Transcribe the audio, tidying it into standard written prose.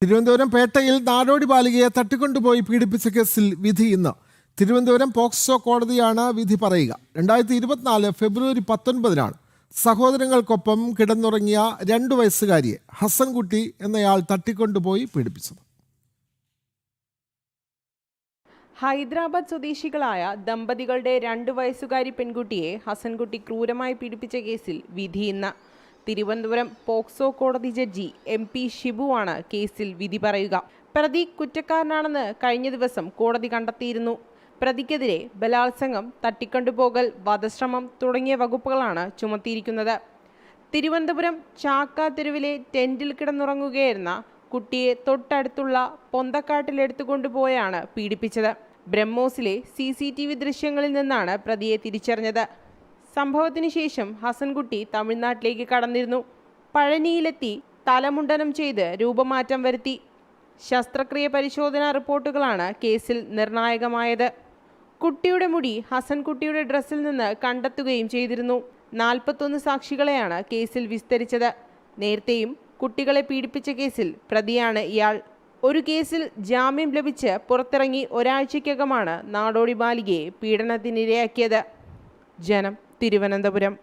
തിരുവനന്തപുരം പേട്ടയിൽ നാടോടി ബാലികയെ തട്ടിക്കൊണ്ടുപോയി പീഡിപ്പിച്ച കേസിൽ വിധി ഇന്ന്. തിരുവനന്തപുരം പോക്സോ കോടതിയാണ് വിധി പറയുക. 2024 ഫെബ്രുവരി 19 സഹോദരങ്ങൾക്കൊപ്പം കിടന്നുറങ്ങിയ 2 വയസ്സുകാരിയെ ഹസൻകുട്ടി എന്നയാൾ തട്ടിക്കൊണ്ടുപോയി പീഡിപ്പിച്ചത്. ഹൈദരാബാദ് സ്വദേശികളായ ദമ്പതികളുടെ 2 വയസ്സുകാരി പെൺകുട്ടിയെ ഹസൻകുട്ടി ക്രൂരമായി പീഡിപ്പിച്ച കേസിൽ വിധി ഇന്ന്. തിരുവനന്തപുരം പോക്സോ കോടതി ജഡ്ജി MP ഷിബുവാണ് കേസിൽ വിധി പറയുക. പ്രതി കുറ്റക്കാരനാണെന്ന് കഴിഞ്ഞ ദിവസം കോടതി കണ്ടെത്തിയിരുന്നു. പ്രതിക്കെതിരെ ബലാത്സംഗം, തട്ടിക്കൊണ്ടുപോകൽ, വധശ്രമം തുടങ്ങിയ വകുപ്പുകളാണ് ചുമത്തിയിരിക്കുന്നത്. തിരുവനന്തപുരം ചാക്കാതെരുവിലെ ടെന്റിൽ കിടന്നുറങ്ങുകയായിരുന്ന കുട്ടിയെ തൊട്ടടുത്തുള്ള പൊന്തക്കാട്ടിലെടുത്തുകൊണ്ടുപോയാണ് പീഡിപ്പിച്ചത്. ബ്രഹ്മോസിലെ CCTV ദൃശ്യങ്ങളിൽ നിന്നാണ് പ്രതിയെ തിരിച്ചറിഞ്ഞത്. സംഭവത്തിന് ശേഷം ഹസൻകുട്ടി തമിഴ്നാട്ടിലേക്ക് കടന്നിരുന്നു. പഴനിയിലെത്തി തലമുണ്ടനം ചെയ്ത് രൂപമാറ്റം വരുത്തി. ശസ്ത്രക്രിയ പരിശോധനാ റിപ്പോർട്ടുകളാണ് കേസിൽ നിർണായകമായത്. കുട്ടിയുടെ മുടി ഹസൻകുട്ടിയുടെ ഡ്രസ്സിൽ നിന്ന് കണ്ടെത്തുകയും ചെയ്തിരുന്നു. 41 സാക്ഷികളെയാണ് കേസിൽ വിസ്തരിച്ചത്. നേരത്തെയും കുട്ടികളെ പീഡിപ്പിച്ച കേസിൽ പ്രതിയാണ് ഇയാൾ. ഒരു കേസിൽ ജാമ്യം ലഭിച്ച് പുറത്തിറങ്ങി ഒരാഴ്ചയ്ക്കകമാണ് നാടോടി ബാലികയെ പീഡനത്തിനിരയാക്കിയത്. ജനം, തിരുവനന്തപുരം.